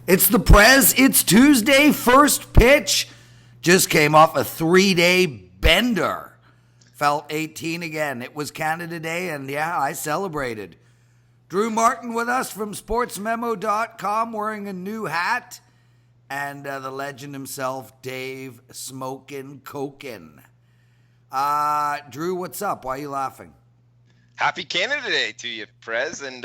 It's the Prez. It's Tuesday. First pitch just came off a 3-day bender. Felt 18 again. It was Canada Day, and yeah, I celebrated. Drew Martin with us from sportsmemo.com wearing a new hat. And the legend himself, Dave Smokin' Cokin. Drew, what's up? Why are you laughing? Happy Canada Day to you, Prez, and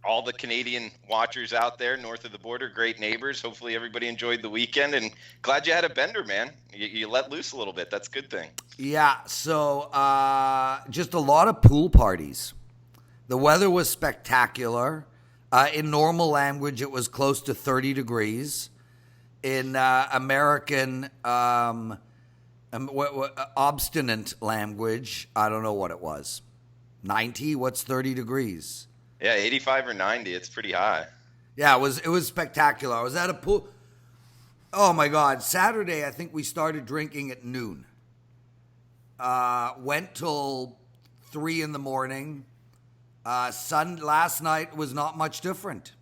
all the Canadian watchers out there north of the border. Great neighbors. Hopefully everybody enjoyed the weekend, and glad you had a bender, man. You let loose a little bit. That's a good thing. Yeah, so just a lot of pool parties. The weather was spectacular. In normal language, it was close to 30 degrees. In American obstinate language, I don't know what it was. 90? What's 30 degrees? Yeah, 85 or 90. It's pretty high. Yeah, it was spectacular. I was at a pool. Oh, my God. Saturday, I think we started drinking at noon. Went till 3 in the morning. Last night was not much different.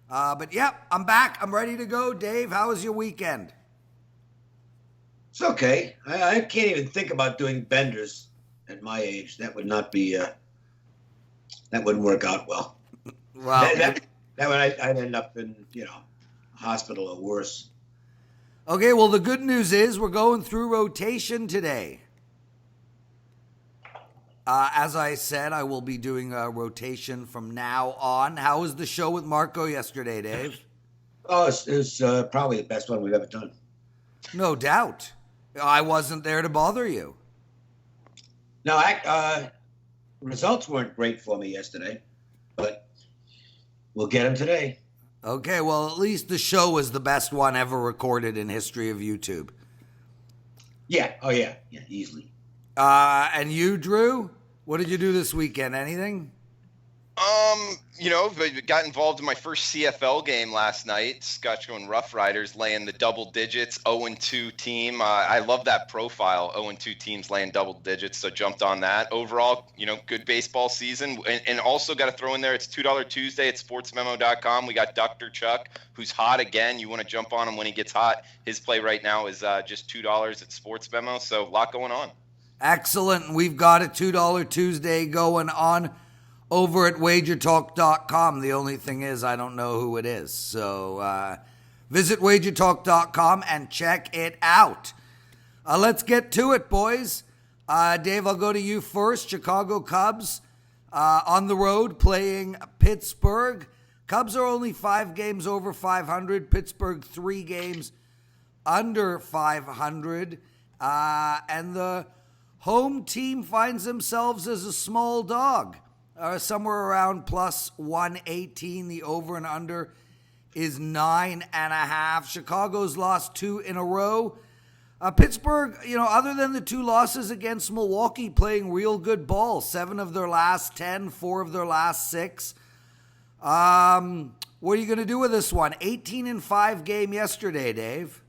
But, yeah, I'm back. I'm ready to go. Dave, how was your weekend? It's okay. I can't even think about doing benders at my age. That would not be... that wouldn't work out well. Well, that would I'd end up in hospital or worse. Okay, well the good news is we're going through rotation today. As I said, I will be doing a rotation from now on. How was the show with Marco yesterday, Dave? Oh, it was probably the best one we've ever done. No doubt. I wasn't there to bother you. No, results weren't great for me yesterday, but we'll get them today. Okay, well, at least the show was the best one ever recorded in history of YouTube. Yeah, oh yeah, easily. And you, Drew? What did you do this weekend? Anything? Got involved in my first CFL game last night. Saskatchewan Roughriders laying the double digits, 0-2 team. I love that profile, 0-2 teams laying double digits, so jumped on that. Overall, good baseball season. And also got to throw in there, it's $2 Tuesday at sportsmemo.com. We got Dr. Chuck, who's hot again. You want to jump on him when he gets hot. His play right now is just $2 at Sports Memo, so a lot going on. Excellent. We've got a $2 Tuesday going on over at wagertalk.com. The only thing is I don't know who it is. So visit wagertalk.com and check it out. Let's get to it, boys. Dave, I'll go to you first. Chicago Cubs on the road playing Pittsburgh. Cubs are only 5 games over 500. Pittsburgh 3 games under 500. And the home team finds themselves as a small dog. Somewhere around plus 118. The over and under is 9.5. Chicago's lost 2 in a row. Pittsburgh, other than the 2 losses against Milwaukee, playing real good ball. 7 of their last 10, 4 of their last 6. What are you going to do with this one? 18-5 game yesterday, Dave.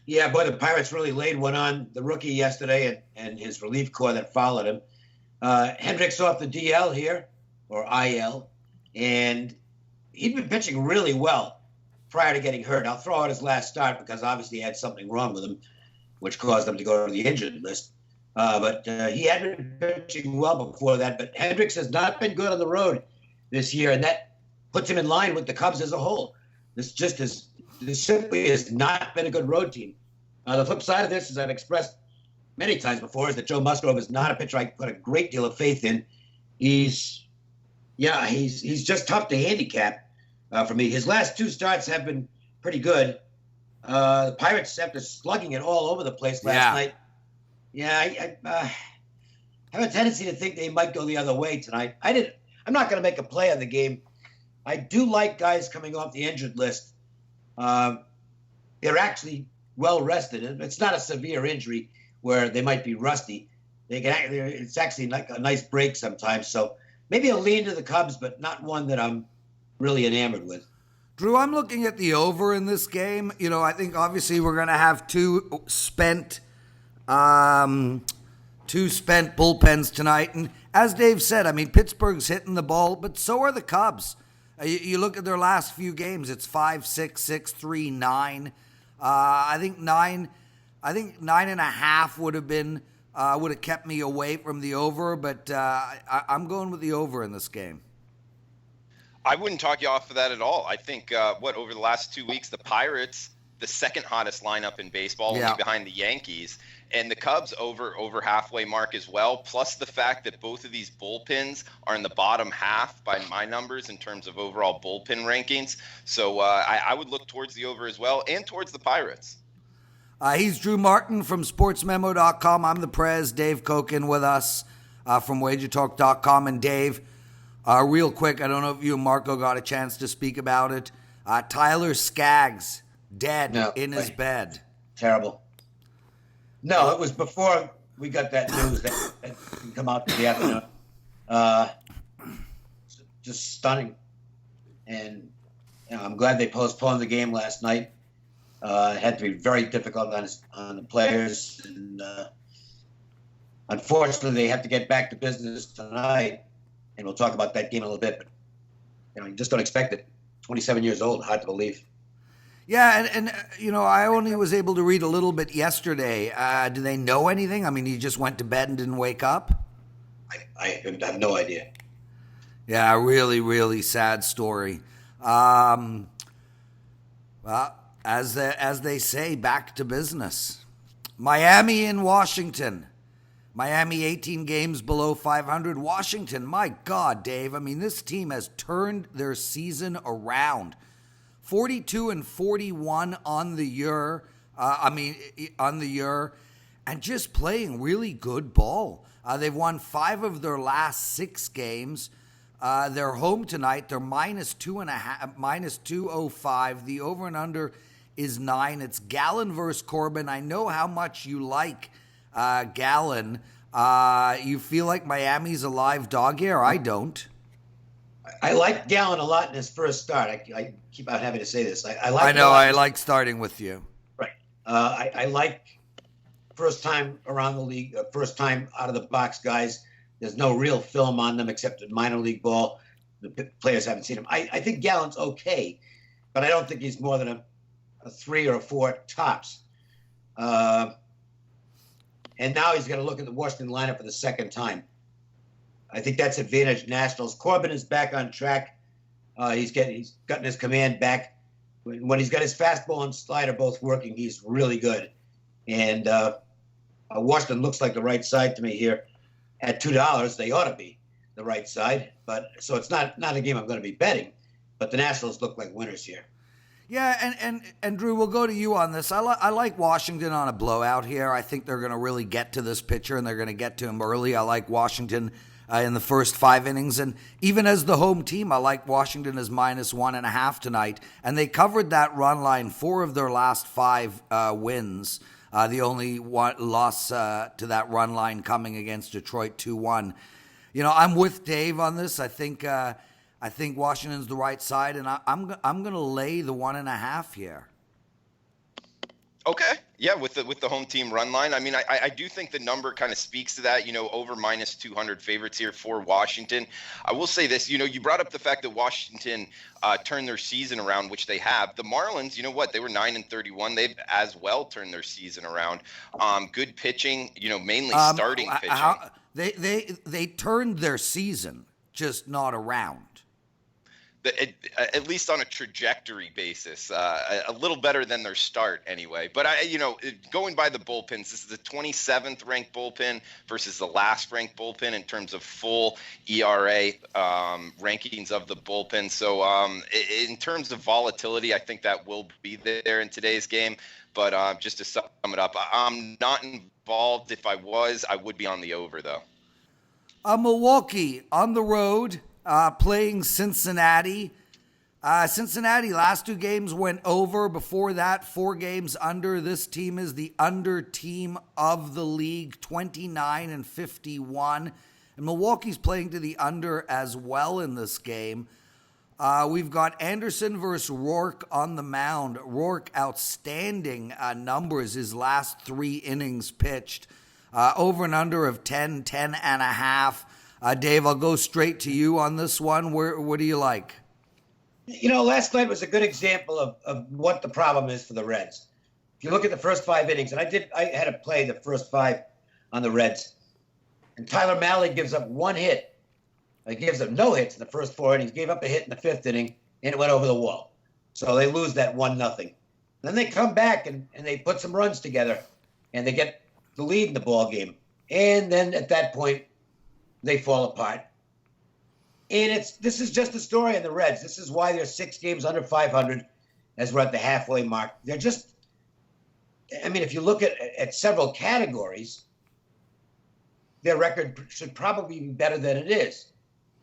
Yeah, boy, the Pirates really laid one on the rookie yesterday and his relief corps that followed him. Hendricks off the DL here, or IL, and he'd been pitching really well prior to getting hurt. I'll throw out his last start because obviously he had something wrong with him, which caused him to go to the injured list. But he had been pitching well before that. But Hendricks has not been good on the road this year, and that puts him in line with the Cubs as a whole. This simply has not been a good road team. The flip side of this, as I've expressed many times before, is that Joe Musgrove is not a pitcher I put a great deal of faith in. He's just tough to handicap for me. His last 2 starts have been pretty good. The Pirates, after slugging it all over the place last night, I have a tendency to think they might go the other way tonight. I'm not going to make a play on the game. I do like guys coming off the injured list. They're actually well rested. It's not a severe injury where they might be rusty. It's actually like a nice break sometimes. So maybe I'll lean to the Cubs, but not one that I'm really enamored with. Drew, I'm looking at the over in this game. I think obviously we're going to have 2 spent bullpens tonight. And as Dave said, Pittsburgh's hitting the ball, but so are the Cubs. You look at their last few games, it's 5-6, 6-3, 9. I think 9.5 would have been would have kept me away from the over, but I'm going with the over in this game. I wouldn't talk you off of that at all. I think over the last 2 weeks, the Pirates, the second hottest lineup in baseball, only behind the Yankees, and the Cubs over halfway mark as well. Plus the fact that both of these bullpens are in the bottom half by my numbers in terms of overall bullpen rankings. So I would look towards the over as well, and towards the Pirates. He's Drew Martin from sportsmemo.com. I'm the Prez, Dave Cokin with us from wagertalk.com. And Dave, real quick, I don't know if you and Marco got a chance to speak about it. Tyler Skaggs, dead in his bed. Terrible. No, it was before we got that news that can come out to the afternoon. Just stunning. And I'm glad they postponed the game last night. It had to be very difficult on the players. And unfortunately, they have to get back to business tonight. And we'll talk about that game a little bit. But you just don't expect it. 27 years old, hard to believe. Yeah, and I only was able to read a little bit yesterday. Do they know anything? I mean, he just went to bed and didn't wake up? I have no idea. Yeah, really, really sad story. Well, as they say, back to business. Miami and Washington. Miami 18 games below 500. Washington, my God, Dave. I mean, this team has turned their season around. 42-41 on the year. And just playing really good ball. They've won 5 of their last 6 games. They're home tonight. They're -2.5, -205. The over and under is 9. It's Gallen versus Corbin. I know how much you like Gallen. You feel like Miami's a live dog here? I don't. I like Gallen a lot in his first start. I keep on having to say this. I like starting with you. Right. I like first time around the league, first time out of the box guys. There's no real film on them except in minor league ball. The players haven't seen him. I think Gallen's okay, but I don't think he's more than a 3 or a 4 tops. And now he's going to look at the Washington lineup for the second time. I think that's advantage Nationals. Corbin is back on track. He's gotten his command back. When he's got his fastball and slider both working, he's really good. And Washington looks like the right side to me here. At $2, they ought to be the right side. But so it's not a game I'm going to be betting. But the Nationals look like winners here. Yeah, and Drew, we'll go to you on this. I like Washington on a blowout here. I think they're going to really get to this pitcher, and they're going to get to him early. I like Washington in the first 5 innings. And even as the home team, I like Washington as -1.5 tonight. And they covered that run line 4 of their last 5 wins. The only loss to that run line coming against Detroit 2-1. I'm with Dave on this. I think Washington's the right side, and I'm going to lay the 1.5 here. Okay. Yeah, with the home team run line. I mean, I do think the number kind of speaks to that, over -200 favorites here for Washington. I will say this, you brought up the fact that Washington turned their season around, which they have. The Marlins, they were 9-31. They've as well turned their season around. Good pitching, mainly starting pitching. They turned their season, just not around. At least on a trajectory basis, a little better than their start anyway. But going by the bullpens, this is the 27th ranked bullpen versus the last ranked bullpen in terms of full ERA rankings of the bullpen. So in terms of volatility, I think that will be there in today's game. But just to sum it up, I'm not involved. If I was, I would be on the over though. Milwaukee on the road. Playing Cincinnati. Cincinnati last 2 games went over. Before that, 4 games under. This team is the under team of the league, 29-51. And Milwaukee's playing to the under as well in this game. We've got Anderson versus Rourke on the mound. Rourke, outstanding numbers his last 3 innings pitched. Over and under of 10.5. Dave, I'll go straight to you on this one. What do you like? Last night was a good example of what the problem is for the Reds. If you look at the first 5 innings, and I had to play the first 5 on the Reds, and Tyler Mahle gives up 1 hit. He gives up no hits in the first 4 innings, gave up a hit in the 5th inning, and it went over the wall. So they lose that 1-0. Then they come back and they put some runs together, and they get the lead in the ball game. And then at that point, they fall apart. And this is just the story in the Reds. This is why they're 6 games under 500 as we're at the halfway mark. They're just, if you look at several categories, their record should probably be better than it is.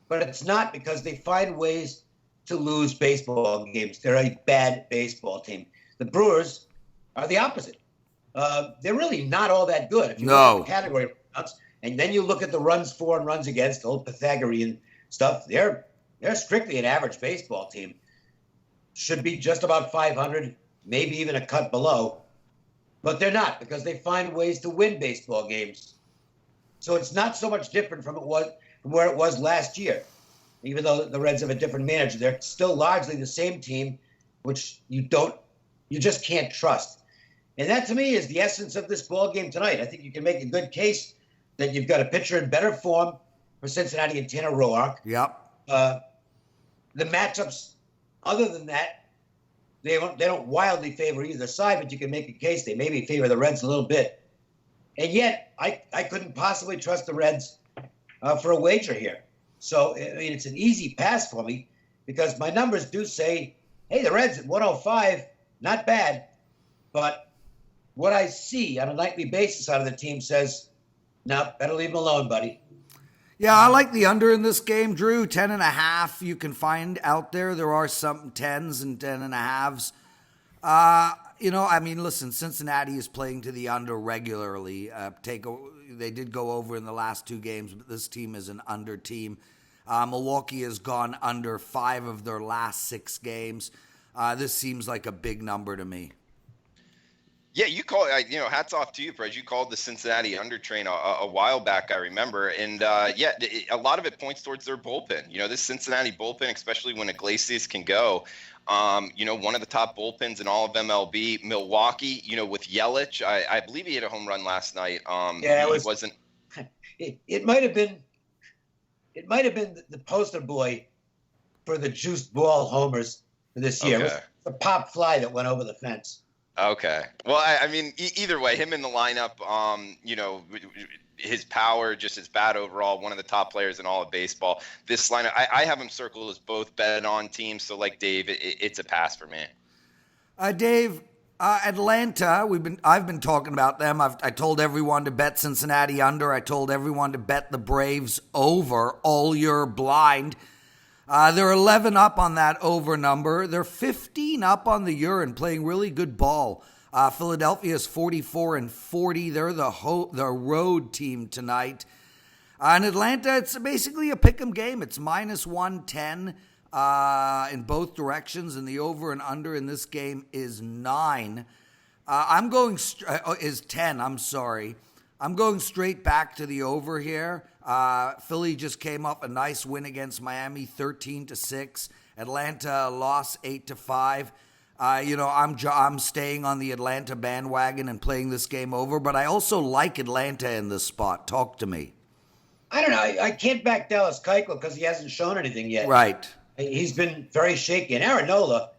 But it's not, because they find ways to lose baseball games. They're a bad baseball team. The Brewers are the opposite. They're really not all that good. If you look at the category runs, and then you look at the runs for and runs against, the old Pythagorean stuff, they're strictly an average baseball team. Should be just about 500, maybe even a cut below. But they're not, because they find ways to win baseball games. So it's not so much different from where it was last year. Even though the Reds have a different manager, they're still largely the same team, which you just can't trust. And that, to me, is the essence of this ball game tonight. I think you can make a good case that you've got a pitcher in better form for Cincinnati and Tanner Roark. Yep. The matchups, other than that, they don't wildly favor either side, but you can make a case they maybe favor the Reds a little bit. And yet, I couldn't possibly trust the Reds for a wager here. So, it's an easy pass for me, because my numbers do say, hey, the Reds at 105, not bad. But what I see on a nightly basis out of the team says, no, better leave them alone, buddy. Yeah, I like the under in this game, Drew. 10.5 you can find out there. There are some 10s and 10.5s. Listen, Cincinnati is playing to the under regularly. They did go over in the last 2 games, but this team is an under team. Milwaukee has gone under 5 of their last 6 games. This seems like a big number to me. Yeah, you call it, hats off to you, Prez. You called the Cincinnati under train a while back, I remember. And, a lot of it points towards their bullpen. This Cincinnati bullpen, especially when Iglesias can go, one of the top bullpens in all of MLB. Milwaukee, with Yelich, I believe he hit a home run last night. It might have been the poster boy for the juiced ball homers for this year. Okay. It was the pop fly that went over the fence. Okay. Well, either way, him in the lineup, his power, just his bat overall, one of the top players in all of baseball. This lineup, I have him circled as both bet on teams. So like Dave, it's a pass for me. Dave, Atlanta, I've been talking about them. I told everyone to bet Cincinnati under. I told everyone to bet the Braves over. All you're blind. They're 11 up on that over number. They're 15 up on the year and playing really good ball. Philadelphia is 44-40. They're the road team tonight. In Atlanta, it's basically a pick'em game. It's minus 110 in both directions, and the over and under in this game is 9. Is 10. I'm sorry. I'm going straight back to the over here. Philly just came up a nice win against Miami, 13-6. Atlanta lost 8-5. I'm staying on the Atlanta bandwagon and playing this game over, but I also like Atlanta in this spot. Talk to me. I don't know. I can't back Dallas Keuchel because he hasn't shown anything yet. Right. He's been very shaky. And Aaron Nola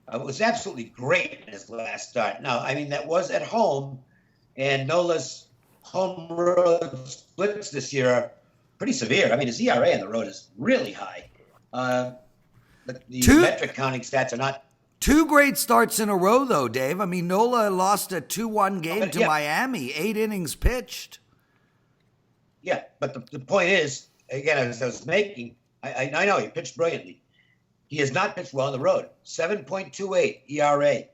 was absolutely great in his last start. Now, that was at home, and Nola's home road splits this year are pretty severe. His ERA on the road is really high. The metric counting stats are not. 2 great starts in a row, though, Dave. Nola lost a 2-1 game to Miami, 8 innings pitched. Yeah, but the point is, again, as I was making, I know he pitched brilliantly. He has not pitched well on the road. 7.28 ERA.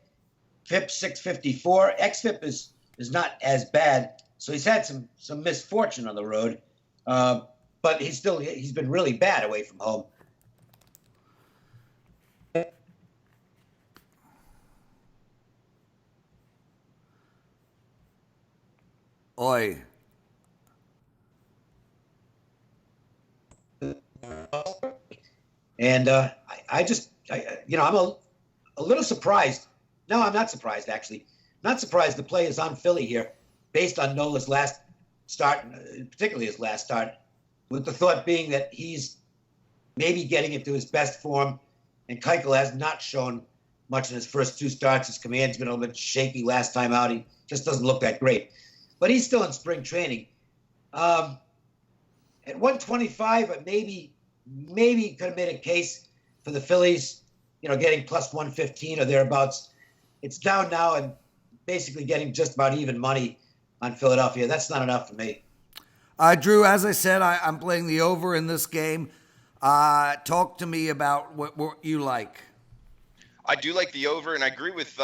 FIP 654. XFIP is not as bad. So he's had some misfortune on the road, but he's been really bad away from home. Oi. And I just I'm a little surprised. No, I'm not surprised, actually. Not surprised the play is on Philly here, based on Nola's last start, particularly his last start, with the thought being that he's maybe getting into his best form, and Keuchel has not shown much in his first two starts. His command's been a little bit shaky last time out. He just doesn't look that great. But he's still in spring training. At 125, maybe could have made a case for the Phillies, getting plus 115 or thereabouts. It's down now and basically getting just about even money on Philadelphia. That's not enough for me. Drew, as I said, I'm playing the over in this game. Talk to me about what you like. I do like the over, and I agree with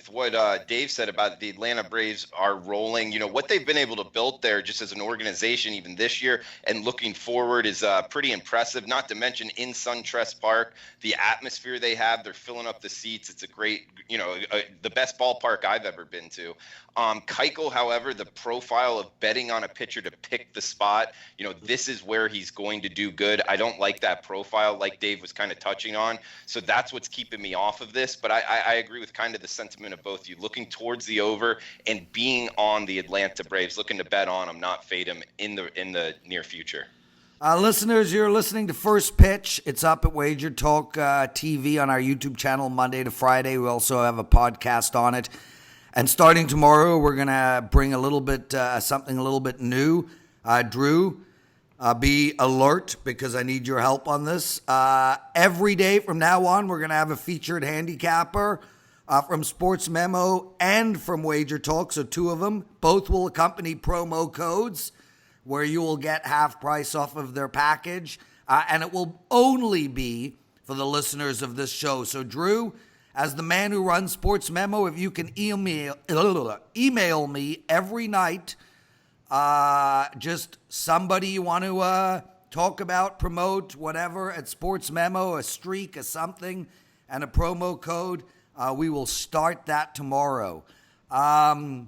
what Dave said about the Atlanta Braves are rolling. What they've been able to build there just as an organization, even this year, and looking forward is pretty impressive. Not to mention in SunTrust Park, the atmosphere they have, they're filling up the seats. It's a great, the best ballpark I've ever been to. Keuchel, however, the profile of betting on a pitcher to pick the spot, this is where he's going to do good. I don't like that profile like Dave was kind of touching on. So that's what's keeping me off of this. But I agree with kind of the sentiment of both you, looking towards the over and being on the Atlanta Braves, looking to bet on them, not fade them in the near future. Listeners, you're listening to First Pitch. It's up at Wager Talk TV on our YouTube channel Monday to Friday. We also have a podcast on it. And starting tomorrow, we're going to bring a little bit, something a little bit new. Drew, be alert because I need your help on this. Every day from now on, we're going to have a featured handicapper from Sports Memo and from Wager Talk. So two of them. Both will accompany promo codes where you will get half price off of their package. And it will only be for the listeners of this show. So Drew, as the man who runs Sports Memo, if you can email me every night, just somebody you want to talk about, promote, whatever, at Sports Memo, a streak, a something, and a promo code, we will start that tomorrow. Arizona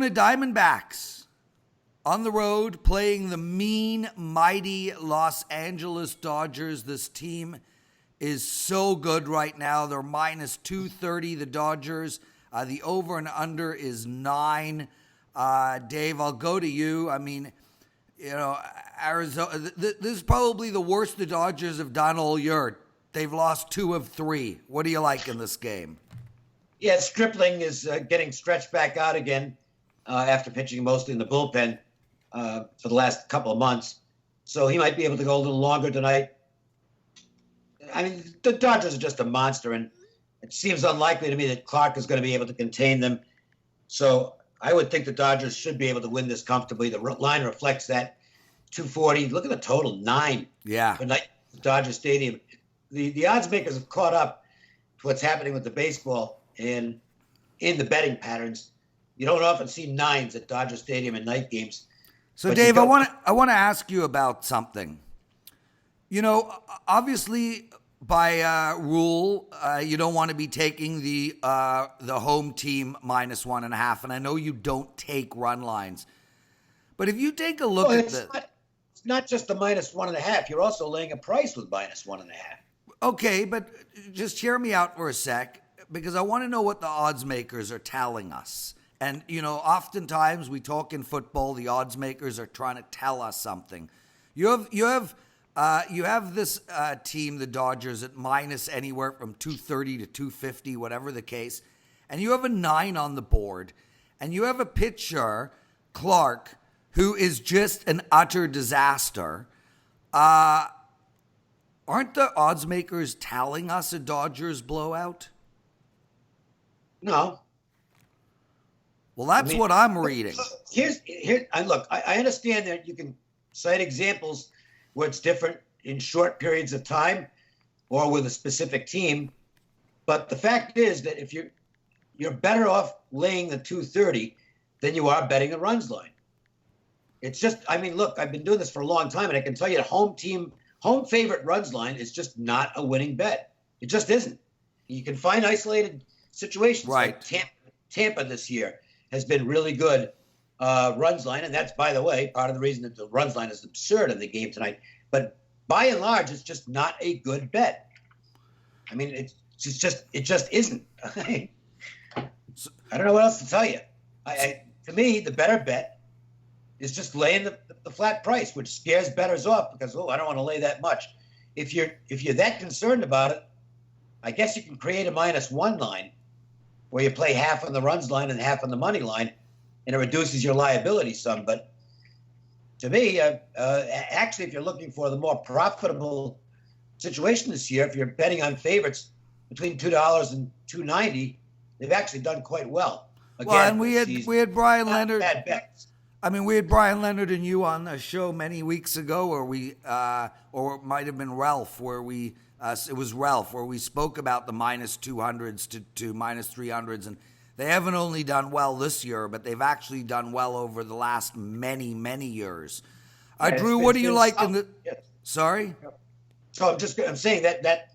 Diamondbacks on the road playing the mean, mighty Los Angeles Dodgers. This team is so good right now. They're minus 230, the Dodgers. The over and under is 9. Dave, I'll go to you. I mean, Arizona, this is probably the worst the Dodgers have done all year. They've lost 2 of 3. What do you like in this game? Yeah, Stripling is getting stretched back out again after pitching mostly in the bullpen for the last couple of months. So he might be able to go a little longer tonight. I mean, the Dodgers are just a monster, and it seems unlikely to me that Clark is going to be able to contain them. So I would think the Dodgers should be able to win this comfortably. The line reflects that. 240. Look at the total, 9. Yeah. For Dodger Stadium. The odds makers have caught up to what's happening with the baseball and in the betting patterns. You don't often see 9s at Dodger Stadium in night games. So, Dave, I want to ask you about something. Obviously, by rule, you don't want to be taking the home team minus 1.5, and I know you don't take run lines. But if you take a look at this, it's not just the minus 1.5. You're also laying a price with minus 1.5. Okay, but just hear me out for a sec, because I want to know what the odds makers are telling us. And oftentimes we talk in football, the odds makers are trying to tell us something. You have this team, the Dodgers, at minus anywhere from 230 to 250, whatever the case. And you have a 9 on the board. And you have a pitcher, Clark, who is just an utter disaster. Aren't the odds makers telling us a Dodgers blowout? No. Well, that's what I'm reading. Look, I understand that you can cite examples where it's different in short periods of time or with a specific team. But the fact is that if you're better off laying the 230 than you are betting a runs line. It's just, look, I've been doing this for a long time, and I can tell you home favorite runs line is just not a winning bet. It just isn't. You can find isolated situations. Right. Like Tampa this year has been really good runs line, and that's, by the way, part of the reason that the runs line is absurd in the game tonight. But by and large, it's just not a good bet. I mean, it just isn't. I don't know what else to tell you. To me, the better bet is just laying the flat price, which scares bettors off because, I don't want to lay that much. If you're that concerned about it, I guess you can create a -1 line where you play half on the runs line and half on the money line, and it reduces your liability some. But to me, actually, if you're looking for the more profitable situation this year, if you're betting on favorites between $2 and $2.90, they've actually done quite well. Again, well, and we had Brian Leonard. Bad bets. I mean, we had Brian Leonard and you on a show many weeks ago, where or it might have been Ralph, where it was Ralph, where we spoke about the -200s to -300s, and they haven't only done well this year, but they've actually done well over the last many, many years. Drew, what do you like in the? Yes. Sorry. So I'm saying that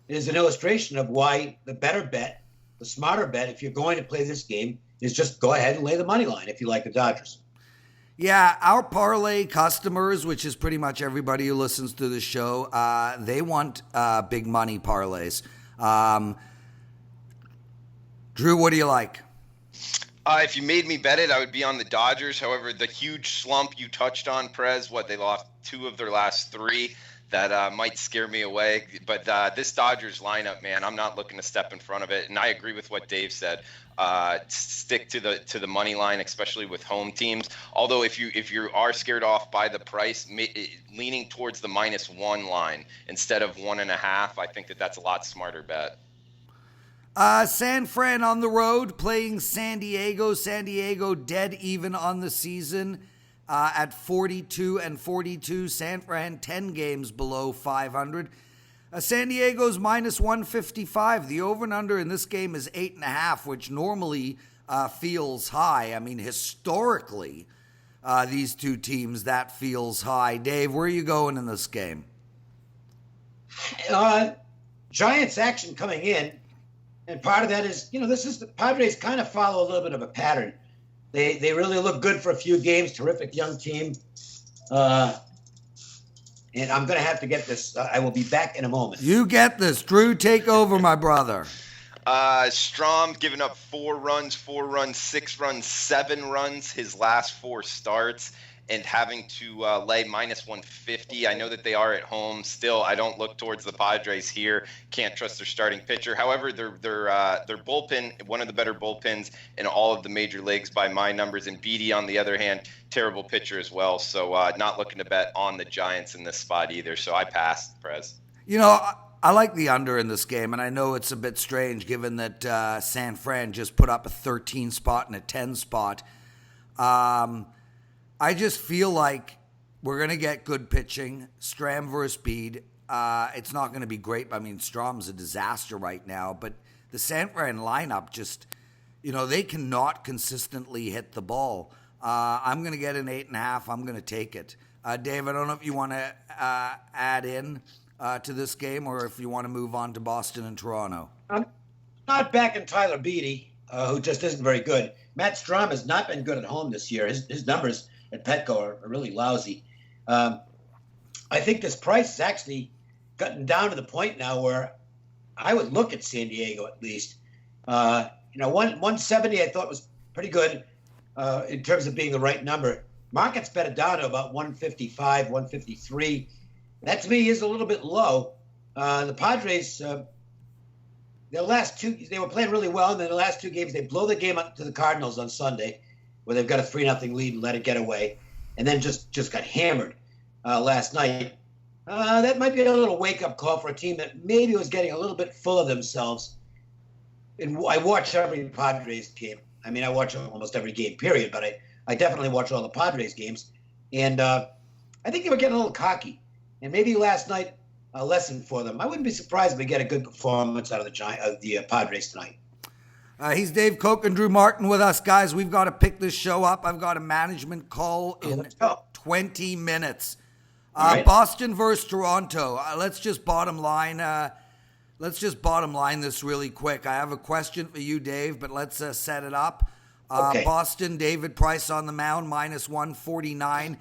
is an illustration of why the better bet, the smarter bet, if you're going to play this game, is just go ahead and lay the money line if you like the Dodgers. Yeah, our parlay customers, which is pretty much everybody who listens to the show, they want big money parlays. Drew, what do you like? If you made me bet it, I would be on the Dodgers. However, the huge slump you touched on, Prez, they lost 2 of their last 3. That might scare me away. But this Dodgers lineup, man, I'm not looking to step in front of it. And I agree with what Dave said. Stick to the money line, especially with home teams. Although if you are scared off by the price, leaning towards the -1 line instead of 1.5, I think that's a lot smarter bet. San Fran on the road playing San Diego. San Diego dead even on the season at 42-42. San Fran 10 games below 500. San Diego's -155. The over and under in this game is 8.5, which normally feels high. I mean, historically, these two teams, that feels high. Dave, where are you going in this game? Giants action coming in. And part of that is, the Padres kind of follow a little bit of a pattern. They really look good for a few games. Terrific young team. And I'm going to have to get this. I will be back in a moment. You get this. Drew, take over, my brother. Strom giving up 4 runs, 6 runs, 7 runs his last 4 starts, and having to lay -150. I know that they are at home. Still, I don't look towards the Padres here. Can't trust their starting pitcher. However, their bullpen, one of the better bullpens in all of the major leagues by my numbers. And Beatty, on the other hand, terrible pitcher as well. So not looking to bet on the Giants in this spot either. So I passed, Prez. I like the under in this game, and I know it's a bit strange given that San Fran just put up a 13 spot and a 10 spot. I just feel like we're going to get good pitching, Stram versus Speed. It's not going to be great. I mean, Strom's a disaster right now, but the San Fran lineup just, they cannot consistently hit the ball. I'm going to get an 8.5. I'm going to take it. Dave, I don't know if you want to add in to this game or if you want to move on to Boston and Toronto. I'm not backing Tyler Beatty, who just isn't very good. Matt Strom has not been good at home this year. His numbers at Petco are really lousy. I think this price is actually gotten down to the point now where I would look at San Diego at least. 170 I thought was pretty good in terms of being the right number. Market's bet it down to about 155, 153. That to me is a little bit low. The Padres, their last 2, they were playing really well, and then the last 2 games they blow the game up to the Cardinals on Sunday, where they've got a 3-0 lead and let it get away, and then just got hammered last night. That might be a little wake-up call for a team that maybe was getting a little bit full of themselves. And I watch every Padres game. I mean, I watch almost every game, period, but I definitely watch all the Padres games. And I think they were getting a little cocky. And maybe last night, a lesson for them. I wouldn't be surprised if we get a good performance out of the Padres tonight. He's Dave Cokin, Drew Martin with us. Guys, we've got to pick this show up. I've got a management call in 20 minutes. Right. Boston versus Toronto. Let's just bottom line this really quick. I have a question for you, Dave, but let's set it up. Okay. Boston, David Price on the mound, -149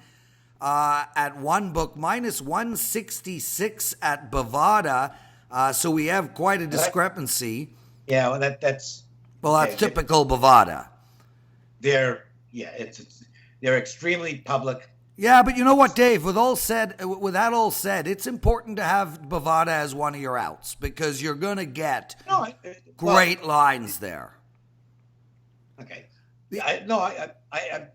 at one book, -166 at Bovada. So we have quite a discrepancy. Yeah, well, that's That's typical Bovada. They're extremely public. Yeah, but you know what, Dave? With that all said, it's important to have Bovada as one of your outs because you're going to get great lines there. Okay. I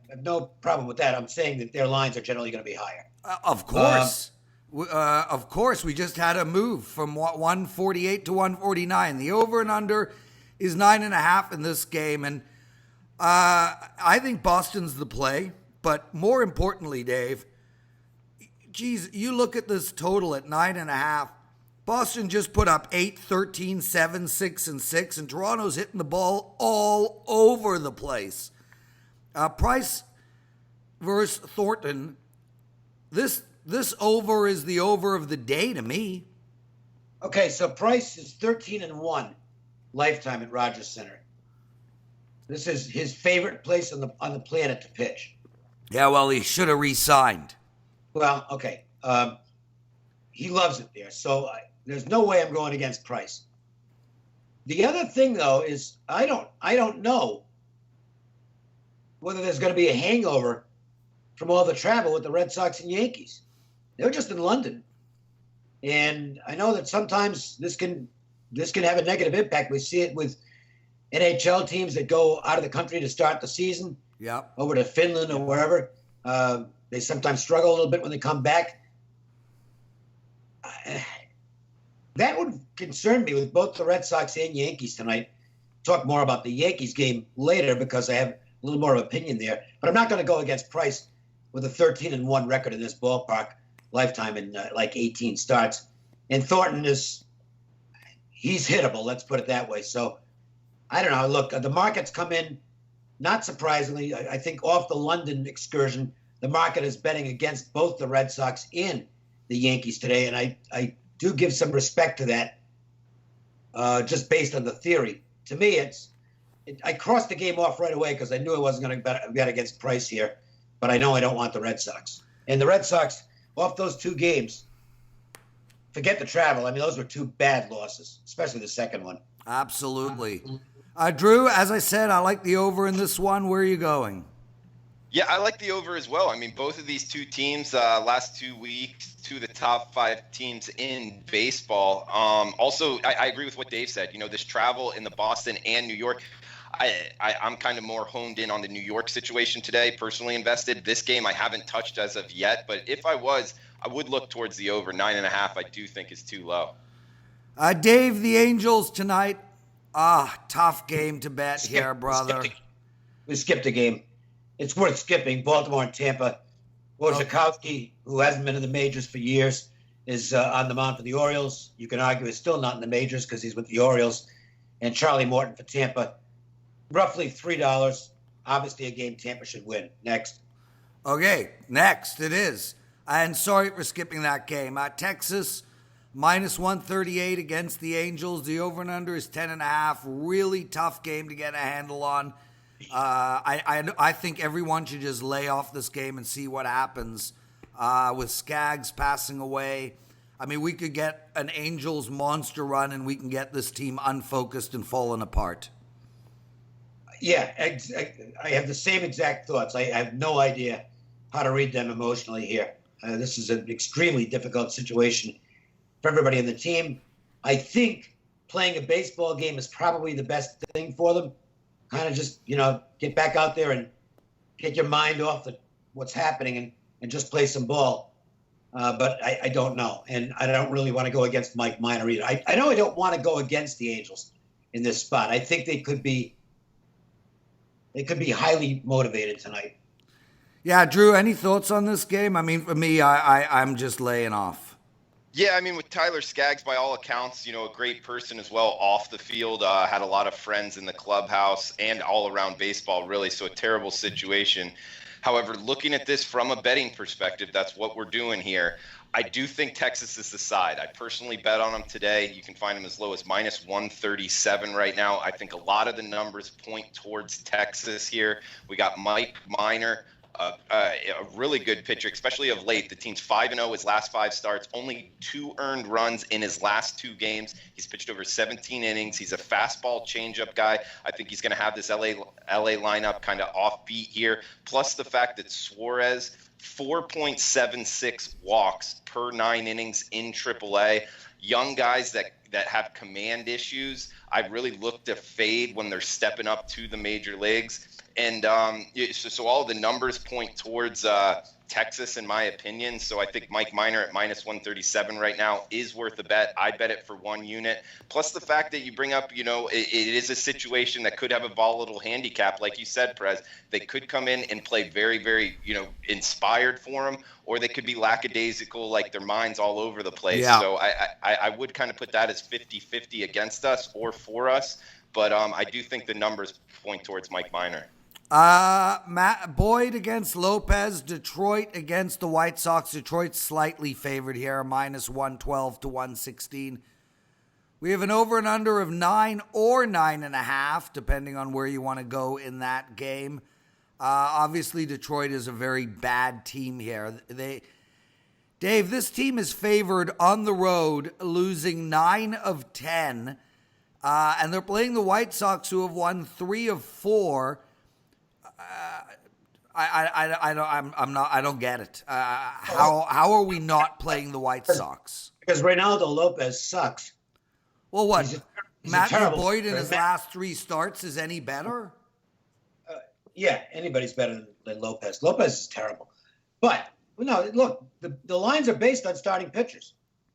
have no problem with that. I'm saying that their lines are generally going to be higher. Of course. Of course. We just had a move from 148 to 149. The over and under is 9.5 in this game. And I think Boston's the play. But more importantly, Dave, geez, you look at this total at 9.5. Boston just put up 8, 13, 7, 6, and 6, and Toronto's hitting the ball all over the place. Price versus Thornton. This over is the over of the day to me. Okay, so Price is 13-1 lifetime at Rogers Center. This is his favorite place on the planet to pitch. Yeah, well, he should have re-signed. Well, okay. He loves it there, so there's no way I'm going against Price. The other thing, though, is I don't know whether there's going to be a hangover from all the travel with the Red Sox and Yankees. They're just in London, and I know that sometimes this can have a negative impact. We see it with NHL teams that go out of the country to start the season. Yep. Over to Finland or wherever. They sometimes struggle a little bit when they come back. That would concern me with both the Red Sox and Yankees tonight. Talk more about the Yankees game later because I have a little more of opinion there. But I'm not going to go against Price with a 13-1 record in this ballpark, lifetime in like 18 starts. And Thornton he's hittable, let's put it that way. So I don't know. Look, the market's come in. Not surprisingly, I think off the London excursion, the market is betting against both the Red Sox and the Yankees today, and I do give some respect to that, just based on the theory. To me, I crossed the game off right away because I knew I wasn't going to bet against Price here, but I know I don't want the Red Sox. And the Red Sox, off those two games, forget the travel. I mean, those were two bad losses, especially the second one. Absolutely. Drew, as I said, I like the over in this one. Where are you going? Yeah, I like the over as well. I mean, both of these two teams, last 2 weeks, two of the top 5 teams in baseball. Also, I agree with what Dave said. You know, this travel in the Boston and New York, I'm kind of more honed in on the New York situation today, personally invested. This game I haven't touched as of yet, but if I would look towards the over. 9.5 I do think is too low. Dave, the Angels tonight. Tough game to bet here, brother. We skipped a game. It's worth skipping. Baltimore and Tampa. Wojciechowski, who hasn't been in the majors for years, is on the mound for the Orioles. You can argue he's still not in the majors because he's with the Orioles. And Charlie Morton for Tampa. Roughly $3. Obviously a game Tampa should win. Next. Okay, next it is. And sorry for skipping that game. Texas minus 138 against the Angels. The over and under is 10.5. Really tough game to get a handle on. I think everyone should just lay off this game and see what happens with Skaggs passing away. I mean, we could get an Angels monster run and we can get this team unfocused and falling apart. Yeah, I have the same exact thoughts. I have no idea how to read them emotionally here. This is an extremely difficult situation for everybody in the team. I think playing a baseball game is probably the best thing for them. Kind of just, get back out there and get your mind off what's happening and just play some ball. But I don't know. And I don't really want to go against Mike Minor either. I know I don't want to go against the Angels in this spot. I think they could be highly motivated tonight. Yeah, Drew, any thoughts on this game? I mean, for me, I'm just laying off. Yeah, I mean, with Tyler Skaggs, by all accounts, a great person as well off the field, had a lot of friends in the clubhouse and all around baseball, really, so a terrible situation. However, looking at this from a betting perspective, that's what we're doing here. I do think Texas is the side. I personally bet on them today. You can find them as low as minus 137 right now. I think a lot of the numbers point towards Texas here. We got Mike Minor a really good pitcher, especially of late. The team's 5-0 his last 5 starts, only 2 earned runs in his last 2 games. He's pitched over 17 innings. He's a fastball changeup guy. I think he's going to have this LA lineup kind of offbeat here. Plus the fact that Suarez, 4.76 walks per 9 innings in AAA. Young guys that have command issues, I really look to fade when they're stepping up to the major leagues. And so all the numbers point towards Texas, in my opinion. So I think Mike Minor at -137 right now is worth a bet. I bet it for 1 unit. Plus the fact that you bring up, it is a situation that could have a volatile handicap. Like you said, Prez, they could come in and play very, very, inspired for them, or they could be lackadaisical, like their minds all over the place. Yeah. So I would kind of put that as 50-50 against us or for us. But I do think the numbers point towards Mike Minor. Matt Boyd against Lopez. Detroit against the White Sox. Detroit's slightly favored here, -112 to 116. We have an over and under of 9 or 9.5, depending on where you want to go in that game. Obviously, Detroit is a very bad team here. Dave, this team is favored on the road, losing 9 of 10, and they're playing the White Sox, who have won 3 of 4. I don't get it. How are we not playing the White Sox? Because Reynaldo Lopez sucks. Well, what? He's Matthew Boyd in his last 3 starts is any better? Yeah, anybody's better than Lopez. Lopez is terrible. But, no, look, the lines are based on starting pitchers.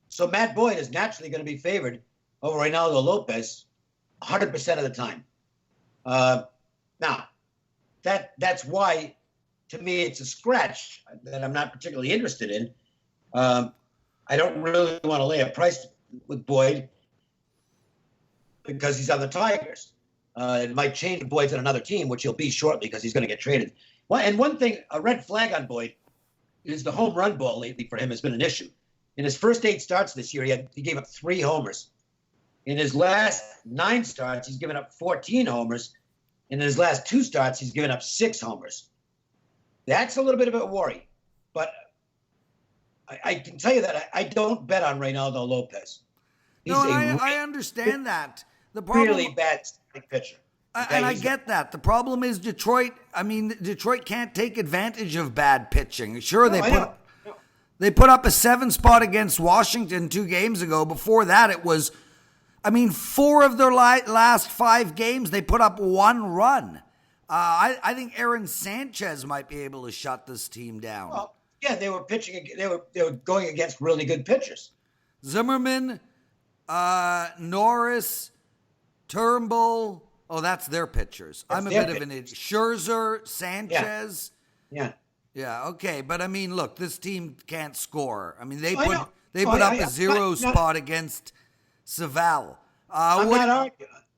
So Matt Boyd is naturally going to be favored over Reynaldo Lopez 100% of the time. Now, that's why, to me, it's a scratch that I'm not particularly interested in. I don't really want to lay a price with Boyd because he's on the Tigers. It might change if Boyd's on another team, which he'll be shortly because he's going to get traded. Well, and one thing, a red flag on Boyd is the home run ball lately for him has been an issue. In his first 8 starts this year, he gave up 3 homers. In his last 9 starts, he's given up 14 homers. In his last 2 starts, he's given up 6 homers. That's a little bit of a worry. But I can tell you that I don't bet on Reynaldo Lopez. He's I understand that. The problem, really bad pitcher. Okay? And I get that. The problem is Detroit. I mean, Detroit can't take advantage of bad pitching. Sure, they put up a 7 spot against Washington 2 games ago. Before that, it was, 4 of their last 5 games, they put up 1 run. I think Aaron Sanchez might be able to shut this team down. Well, yeah, they were pitching. They were going against really good pitchers. Zimmerman, Norris, Turnbull. Oh, that's their pitchers. I'm a bit of an idiot. Scherzer, Sanchez. Yeah. Yeah, okay. But, look, this team can't score. They put up a 0 spot against Savall. I'm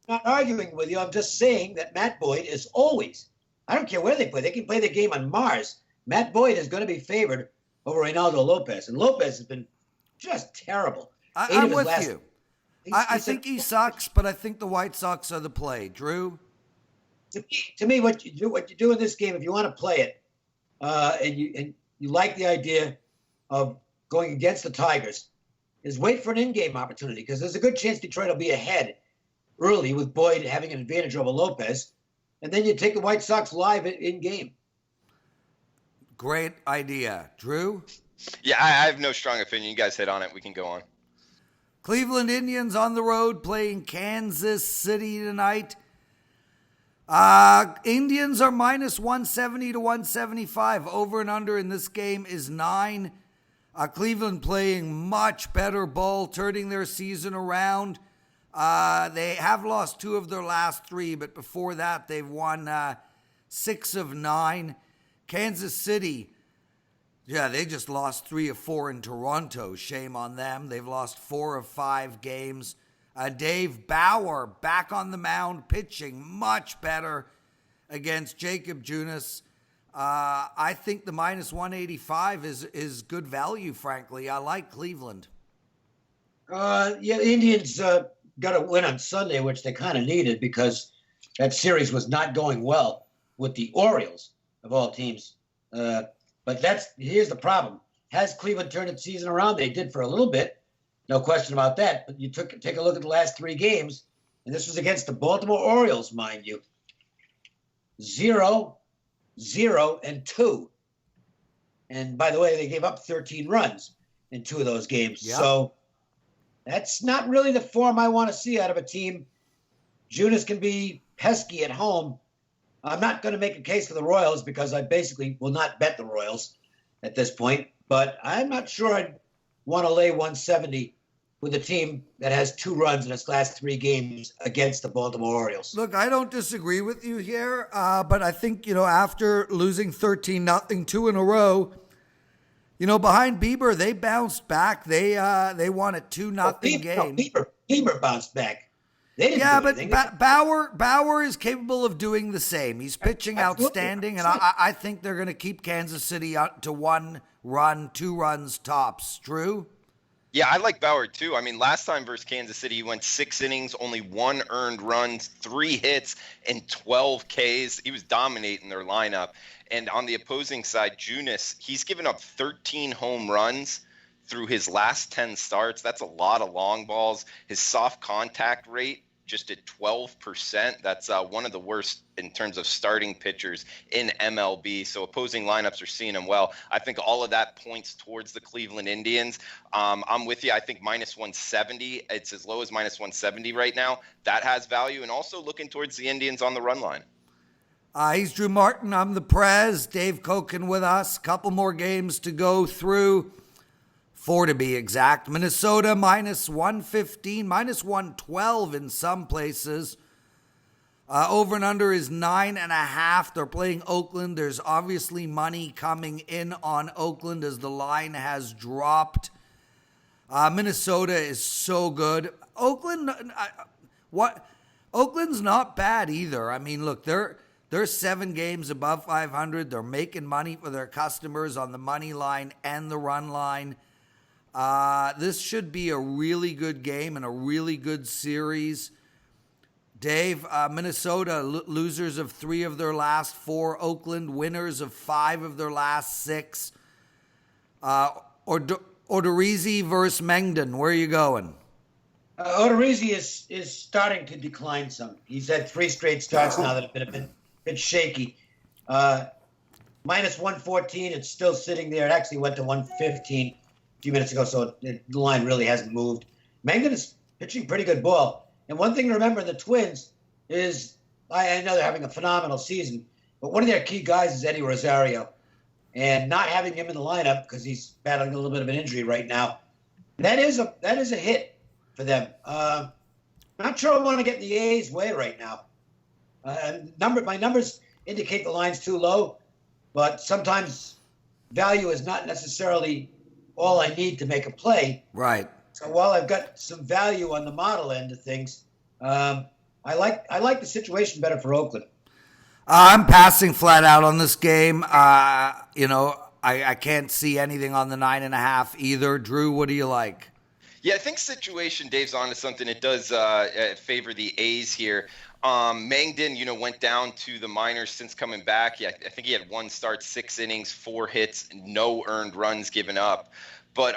not arguing with you. I'm just saying that Matt Boyd is always, I don't care where they play. They can play the game on Mars. Matt Boyd is going to be favored over Reynaldo Lopez. And Lopez has been just terrible. I'm with you. I think he sucks, but I think the White Sox are the play. Drew? To me, what you do in this game, if you want to play it, and you like the idea of going against the Tigers, is wait for an in-game opportunity, because there's a good chance Detroit will be ahead early with Boyd having an advantage over Lopez, and then you take the White Sox live in-game. Great idea. Drew? Yeah, I have no strong opinion. You guys hit on it. We can go on. Cleveland Indians on the road playing Kansas City tonight. Indians are -170 to 175. Over and under in this game is 9. Cleveland playing much better ball, turning their season around. They have lost 2 of their last 3, but before that they've won 6 of 9. Kansas City, yeah, they just lost 3 of 4 in Toronto. Shame on them. They've lost 4 of 5 games. Dave Bauer back on the mound, pitching much better against Jacob Junis. I think the -185 is good value, frankly. I like Cleveland. Yeah, the Indians got a win on Sunday, which they kind of needed because that series was not going well with the Orioles, of all teams, But here's the problem. Has Cleveland turned its season around? They did for a little bit. No question about that. But you take a look at the last 3 games, and this was against the Baltimore Orioles, mind you. 0, 0, and 2. And by the way, they gave up 13 runs in 2 of those games. Yep. So that's not really the form I want to see out of a team. Junis can be pesky at home. I'm not going to make a case for the Royals because I basically will not bet the Royals at this point. But I'm not sure I'd want to lay 170 with a team that has 2 runs in its last 3 games against the Baltimore Orioles. Look, I don't disagree with you here, but I think, after losing 13-0, 2 in a row, behind Bieber, they bounced back. They won a 2-0 game. Bieber bounced back. They didn't yeah, do anything. But Bauer is capable of doing the same. He's pitching outstanding, and I think they're going to keep Kansas City to 1 run, 2 runs tops. True? Yeah, I like Bauer too. I mean, last time versus Kansas City, he went 6 innings, only 1 earned run, 3 hits, and 12 Ks. He was dominating their lineup. And on the opposing side, Junis, he's given up 13 home runs through his last 10 starts. That's a lot of long balls. His soft contact rate just at 12%. That's one of the worst in terms of starting pitchers in MLB. So opposing lineups are seeing him well. I think all of that points towards the Cleveland Indians. I'm with you. I think -170. It's as low as -170 right now. That has value. And also looking towards the Indians on the run line. He's Drew Martin. I'm the Prez. Dave Cokin with us. Couple more games to go through. 4 to be exact. Minnesota -115, -112 in some places. Over and under is 9.5. They're playing Oakland. There's obviously money coming in on Oakland as the line has dropped. Minnesota is so good. Oakland's not bad either. I mean, look, they're 7 games above 500. They're making money for their customers on the money line and the run line. This should be a really good game and a really good series. Dave, Minnesota, losers of 3 of their last 4. Oakland, winners of 5 of their last 6. Odorizzi versus Mengden. Where are you going? Odorizzi is starting to decline some. He's had 3 straight starts now that have been a bit shaky. -114, it's still sitting there. It actually went to 115. Few minutes ago, so the line really hasn't moved. Mengden is pitching pretty good ball. And one thing to remember in the Twins is, I know they're having a phenomenal season, but one of their key guys is Eddie Rosario. And not having him in the lineup, because he's battling a little bit of an injury right now, that is a hit for them. Not sure I want to get in the A's way right now. My numbers indicate the line's too low, but sometimes value is not necessarily all I need to make a play. Right. So while I've got some value on the model end of things, I like the situation better for Oakland. I'm passing flat out on this game. I can't see anything on the 9.5 either. Drew, what do you like? Yeah, I think situation, Dave's onto something. It does favor the A's here. Mengden, went down to the minors since coming back. Yeah, I think he had 1 start, 6 innings, 4 hits, no earned runs given up. But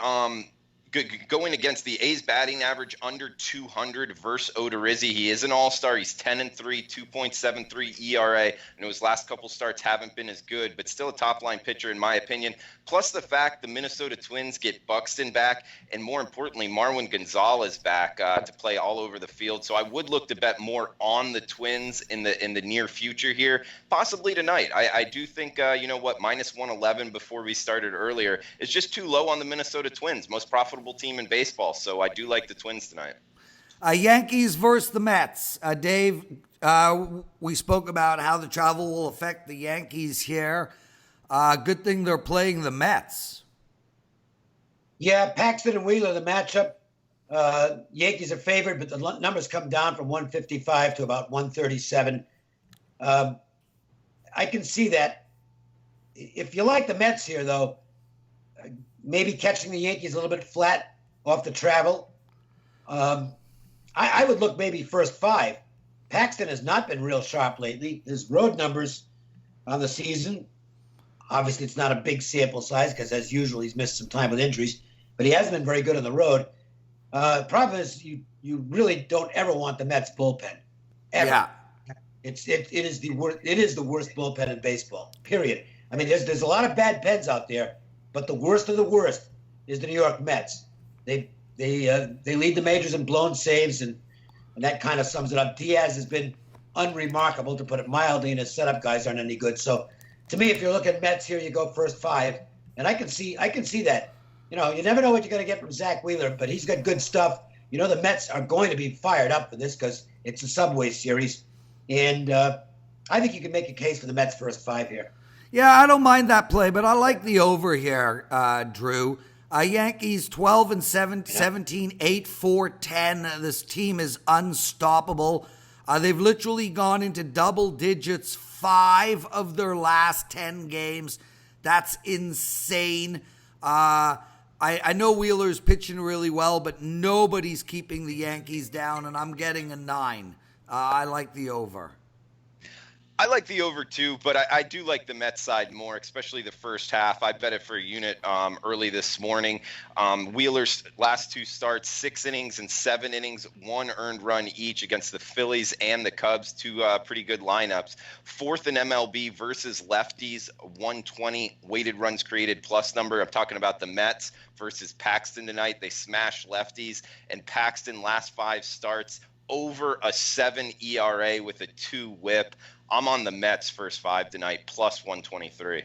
going against the A's batting average under 200 versus Odorizzi. He is an all-star. He's 10-3, 2.73 ERA. And his last couple starts haven't been as good, but still a top-line pitcher in my opinion. Plus the fact the Minnesota Twins get Buxton back, and more importantly, Marwin Gonzalez back to play all over the field. So I would look to bet more on the Twins in the near future here, possibly tonight. I do think, -111 before we started earlier is just too low on the Minnesota Twins, most profitable team in baseball. So I do like the Twins tonight. Yankees versus the Mets. Dave, we spoke about how the travel will affect the Yankees here. Good thing they're playing the Mets. Yeah, Paxton and Wheeler, the matchup. Yankees are favored, but the numbers come down from 155 to about 137. I can see that. If you like the Mets here, though, maybe catching the Yankees a little bit flat off the travel. I would look maybe first 5. Paxton has not been real sharp lately. His road numbers on the season, Obviously, it's not a big sample size because, as usual, he's missed some time with injuries, but he hasn't been very good on the road. The problem is you really don't ever want the Mets bullpen, ever. Yeah. It is the worst bullpen in baseball. Period. I mean, there's a lot of bad pens out there, but the worst of the worst is the New York Mets. They lead the majors in blown saves, and that kind of sums it up. Diaz has been unremarkable, to put it mildly, and his setup guys aren't any good. So, to me, if you're looking at Mets here, you go first 5, and I can see that. You never know what you're going to get from Zach Wheeler, but he's got good stuff. The Mets are going to be fired up for this because it's a Subway Series. And I think you can make a case for the Mets first 5 here. Yeah, I don't mind that play, but I like the over here, Drew. Yankees 12-7, 17, 8-4-10. This team is unstoppable. They've literally gone into double digits 5 of their last 10 games. That's insane. I know Wheeler's pitching really well, but nobody's keeping the Yankees down, and I'm getting a 9. I like the over. I like the over too, but I do like the Mets side more, especially the first half. I bet it for a unit early this morning. Wheeler's last 2 starts, 6 innings and 7 innings, 1 earned run each against the Phillies and the Cubs, 2 pretty good lineups. 4th in MLB versus lefties, 120 weighted runs created plus number. I'm talking about the Mets versus Paxton tonight. They smashed lefties, and Paxton last 5 starts over a 7 ERA with a 2 whip. I'm on the Mets first 5 tonight, plus 123.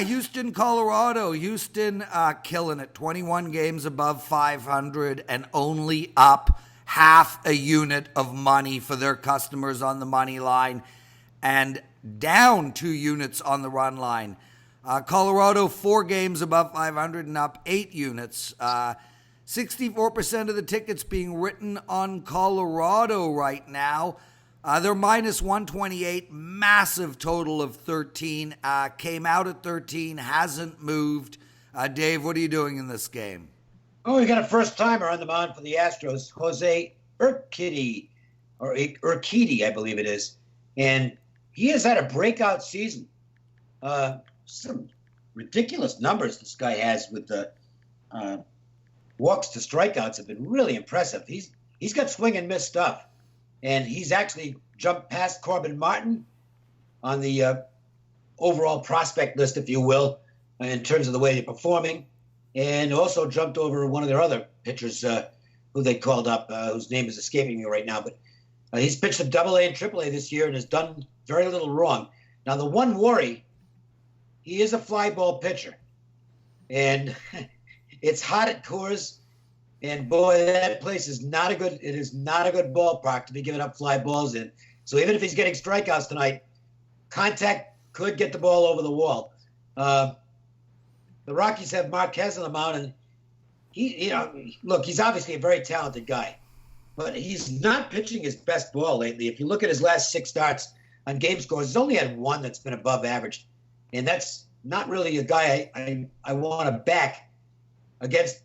Houston, Colorado. Houston killing it. 21 games above 500 and only up half a unit of money for their customers on the money line and down 2 units on the run line. Colorado, 4 games above 500 and up 8 units. 64% of the tickets being written on Colorado right now. They're minus 128, massive total of 13. Came out at 13, hasn't moved. Dave, what are you doing in this game? Oh, we got a first-timer on the mound for the Astros, Jose Urquidy, I believe it is. And he has had a breakout season. Some ridiculous numbers this guy has with the walks to strikeouts have been really impressive. He's got swing and miss stuff. And he's actually jumped past Corbin Martin on the overall prospect list, if you will, in terms of the way they're performing, and also jumped over one of their other pitchers who they called up, whose name is escaping me right now. But he's pitched at AA and AAA this year and has done very little wrong. Now, the one worry, he is a fly ball pitcher. And it's hot at Coors. And boy, that place is not a good ballpark to be giving up fly balls in. So even if he's getting strikeouts tonight, contact could get the ball over the wall. The Rockies have Marquez on the mound, and he's obviously a very talented guy, but he's not pitching his best ball lately. If you look at his last 6 starts on game scores, he's only had 1 that's been above average, and that's not really a guy I want to back against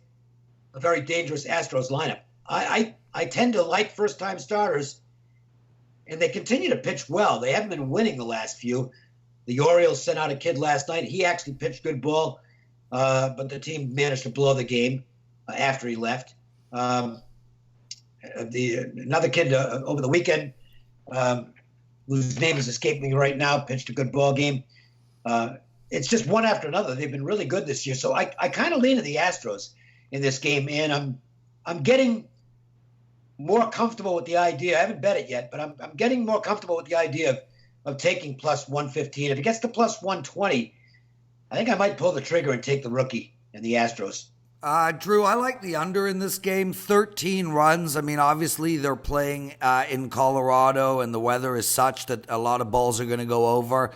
a very dangerous Astros lineup. I tend to like first-time starters, and they continue to pitch well. They haven't been winning the last few. The Orioles sent out a kid last night. He actually pitched good ball, but the team managed to blow the game after he left. Another kid over the weekend, whose name is escaping me right now, pitched a good ball game. It's just one after another. They've been really good this year. So I kind of lean to the Astros in this game, and I'm getting more comfortable with the idea. I haven't bet it yet, but I'm getting more comfortable with the idea of taking plus 115. If it gets to plus 120, I think I might pull the trigger and take the rookie and the Astros. Drew, I like the under in this game. 13 runs. I mean, obviously they're playing in Colorado, and the weather is such that a lot of balls are going to go over.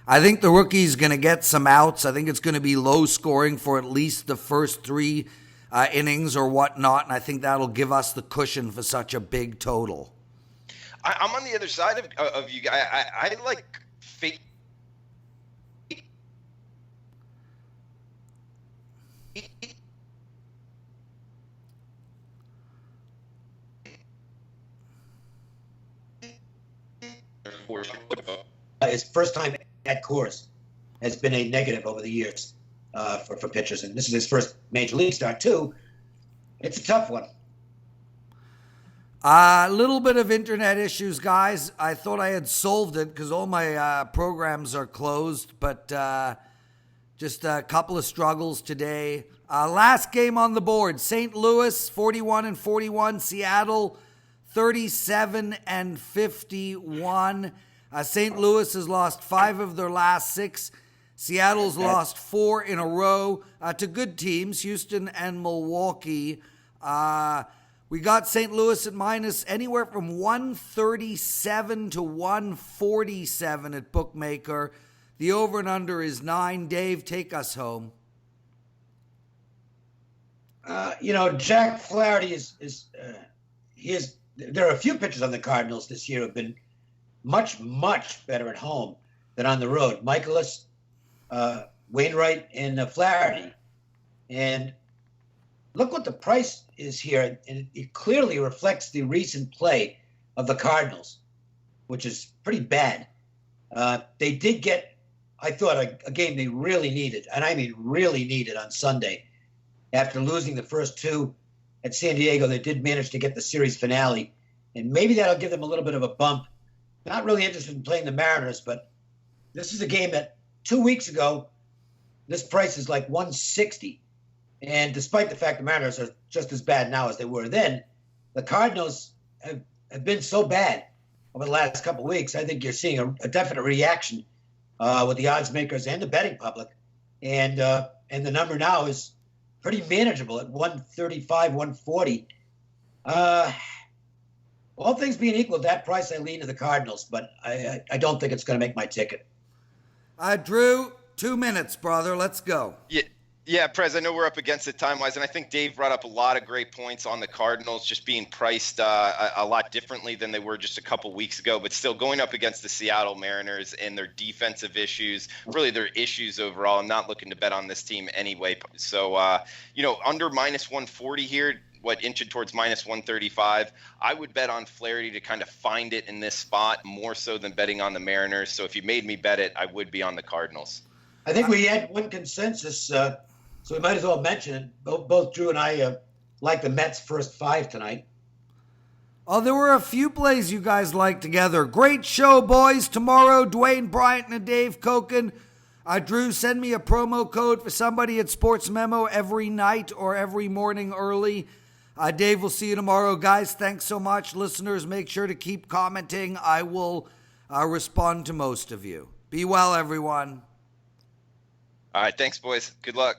I think the rookie's going to get some outs. I think it's going to be low scoring for at least the first 3 innings or whatnot, and I think that'll give us the cushion for such a big total. I'm on the other side of you guys. I like fake. His first time at Coors. has been a negative over the years for pitchers. And this is his first major league start, too. It's a tough one. A little bit of internet issues, guys. I thought I had solved it because all my programs are closed, but just a couple of struggles today. Last game on the board, St. Louis 41-41, Seattle 37-51. St. Louis has lost 5 of their last 6. Seattle's lost 4 in a row to good teams, Houston and Milwaukee. We got St. Louis at minus anywhere from 137 to 147 at Bookmaker. The over and under is 9. Dave, take us home. Jack Flaherty there are a few pitchers on the Cardinals this year who have been much, much better at home than on the road. Michaelis, Wainwright, and Flaherty. And look what the price is here, and it clearly reflects the recent play of the Cardinals, which is pretty bad. They did get, I thought, a game they really needed, and I mean really needed on Sunday. After losing the first 2 at San Diego, they did manage to get the series finale, and maybe that'll give them a little bit of a bump. Not really interested in playing the Mariners, but this is a game that 2 weeks ago, this price is like 160. And despite the fact the Mariners are just as bad now as they were then, the Cardinals have been so bad over the last couple of weeks. I think you're seeing a definite reaction with the odds makers and the betting public. And the number now is pretty manageable at 135, 140. All things being equal, at that price, I lean to the Cardinals, but I don't think it's going to make my ticket. Drew, 2 minutes, brother. Let's go. Yeah, Prez, I know we're up against it time-wise, and I think Dave brought up a lot of great points on the Cardinals just being priced a lot differently than they were just a couple weeks ago, but still going up against the Seattle Mariners and their defensive issues, really their issues overall. I'm not looking to bet on this team anyway. So, under minus 140 here, inching towards minus 135, I would bet on Flaherty to kind of find it in this spot more so than betting on the Mariners. So if you made me bet it, I would be on the Cardinals. I think we had one consensus, so we might as well mention it. Both Drew and I like the Mets' first 5 tonight. Oh, there were a few plays you guys liked together. Great show, boys. Tomorrow, Dwayne Bryant and Dave Cokin. Drew, send me a promo code for somebody at Sports Memo every night or every morning early. Dave, we'll see you tomorrow. Guys, thanks so much. Listeners, make sure to keep commenting. I will respond to most of you. Be well, everyone. All right, thanks, boys. Good luck.